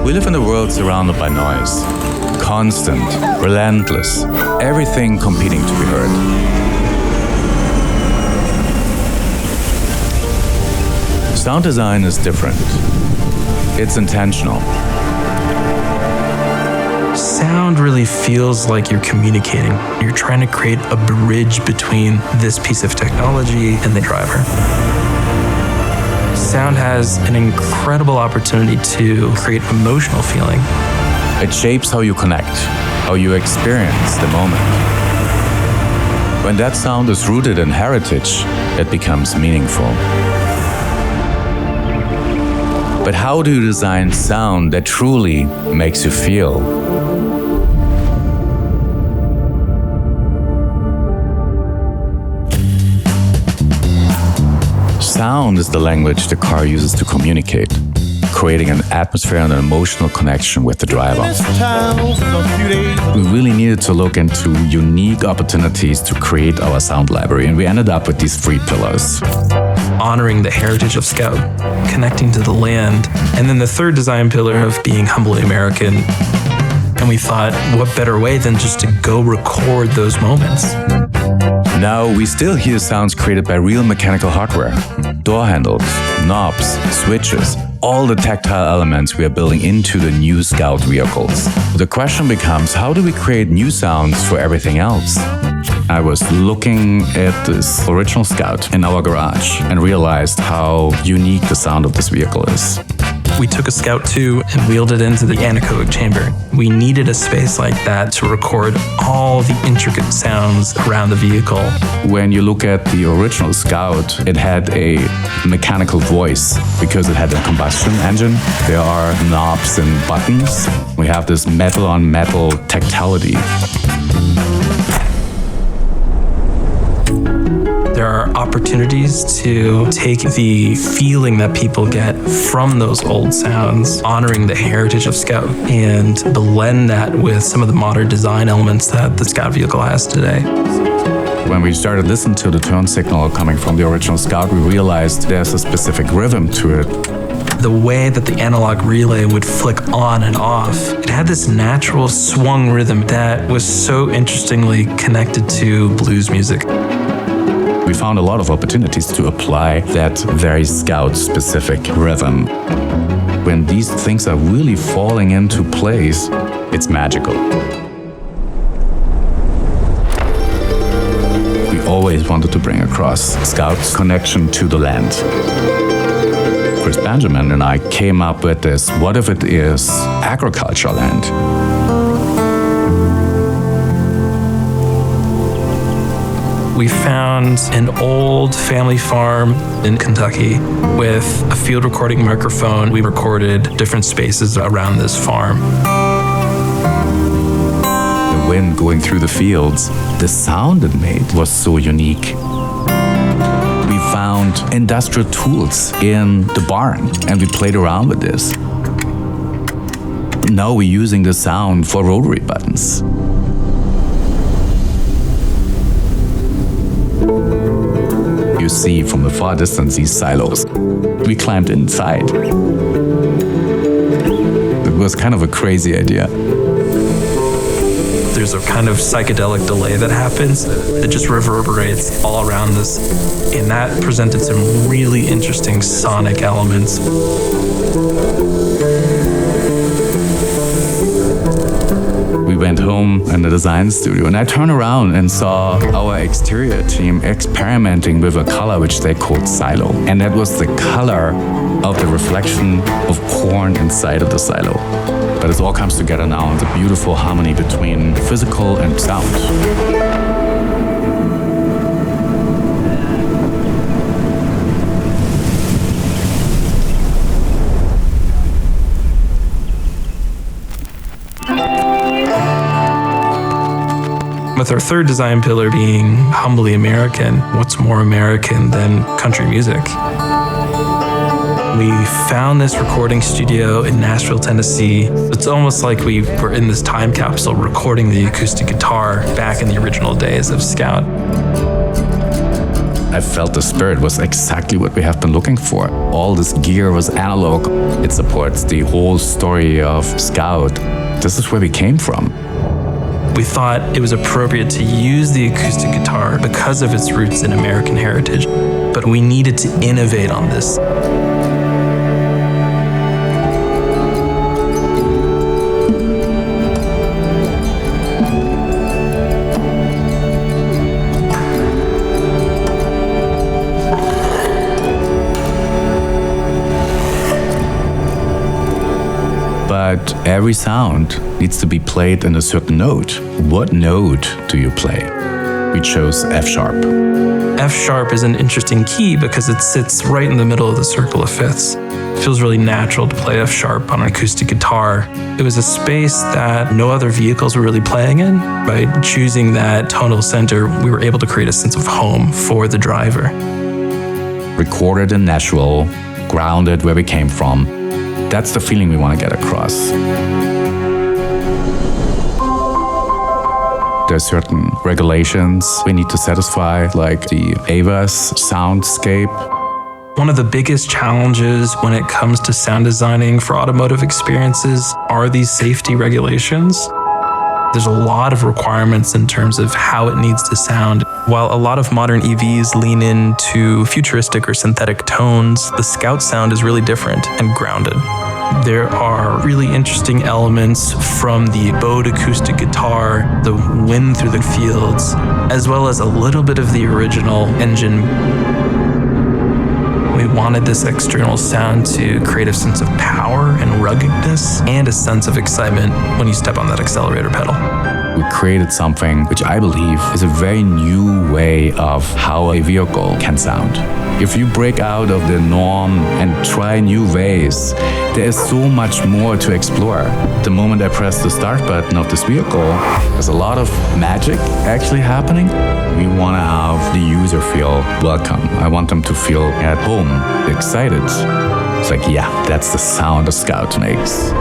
We live in a world surrounded by noise. Constant, relentless, everything competing to be heard. Sound design is different. It's intentional. Sound really feels like you're communicating. You're trying to create a bridge between this piece of technology and the driver. Sound has an incredible opportunity to create emotional feeling. It shapes how you connect, how you experience the moment. When that sound is rooted in heritage, it becomes meaningful. But how do you design sound that truly makes you feel? Sound is the language the car uses to communicate, creating an atmosphere and an emotional connection with the driver. We really needed to look into unique opportunities to create our sound library, and we ended up with these 3 pillars. Honoring the heritage of Scout, connecting to the land, and then the 3rd design pillar of being humbly American. And we thought, what better way than just to go record those moments? Now we still hear sounds created by real mechanical hardware. Door handles, knobs, switches, all the tactile elements we are building into the new Scout vehicles. The question becomes, how do we create new sounds for everything else? I was looking at this original Scout in our garage and realized how unique the sound of this vehicle is. We took a Scout 2 and wheeled it into the anechoic chamber. We needed a space like that to record all the intricate sounds around the vehicle. When you look at the original Scout, it had a mechanical voice because it had a combustion engine. There are knobs and buttons. We have this metal-on-metal tactility. There are opportunities to take the feeling that people get from those old sounds, honoring the heritage of Scout, and blend that with some of the modern design elements that the Scout vehicle has today. When we started listening to the tone signal coming from the original Scout, we realized there's a specific rhythm to it. The way that the analog relay would flick on and off, it had this natural swung rhythm that was so interestingly connected to blues music. We found a lot of opportunities to apply that very Scout-specific rhythm. When these things are really falling into place, it's magical. We always wanted to bring across Scout's connection to the land. Chris Benjamin and I came up with this, what if it is agriculture land? We found an old family farm in Kentucky with a field recording microphone. We recorded different spaces around this farm. The wind going through the fields, the sound it made was so unique. We found industrial tools in the barn and we played around with this. Now we're using the sound for rotary buttons. You see from the far distance these silos. We climbed inside. It was kind of a crazy idea. There's a kind of psychedelic delay that happens that just reverberates all around this. And that presented some really interesting sonic elements. We went home in the design studio and I turned around and saw our exterior team experimenting with a color which they called silo. And that was the color of the reflection of corn inside of the silo. But it all comes together now in the beautiful harmony between physical and sound. With our 3rd design pillar being humbly American, what's more American than country music? We found this recording studio in Nashville, Tennessee. It's almost like we were in this time capsule recording the acoustic guitar back in the original days of Scout. I felt the spirit was exactly what we have been looking for. All this gear was analog. It supports the whole story of Scout. This is where we came from. We thought it was appropriate to use the acoustic guitar because of its roots in American heritage, but we needed to innovate on this. But every sound needs to be played in a certain note. What note do you play? We chose F sharp. F sharp is an interesting key because it sits right in the middle of the circle of fifths. It feels really natural to play F sharp on an acoustic guitar. It was a space that no other vehicles were really playing in. By choosing that tonal center, we were able to create a sense of home for the driver. Recorded in Nashville, grounded where we came from. That's the feeling we want to get across. There's certain regulations we need to satisfy, like the AVAS soundscape. One of the biggest challenges when it comes to sound designing for automotive experiences are these safety regulations. There's a lot of requirements in terms of how it needs to sound. While a lot of modern EVs lean into futuristic or synthetic tones, the Scout sound is really different and grounded. There are really interesting elements from the bowed acoustic guitar, the wind through the fields, as well as a little bit of the original engine. We wanted this external sound to create a sense of power and ruggedness and a sense of excitement when you step on that accelerator pedal. We created something which I believe is a very new way of how a vehicle can sound. If you break out of the norm and try new ways, there is so much more to explore. The moment I press the start button of this vehicle, there's a lot of magic actually happening. We want to have the user feel welcome. I want them to feel at home, excited. It's like, yeah, that's the sound a Scout makes.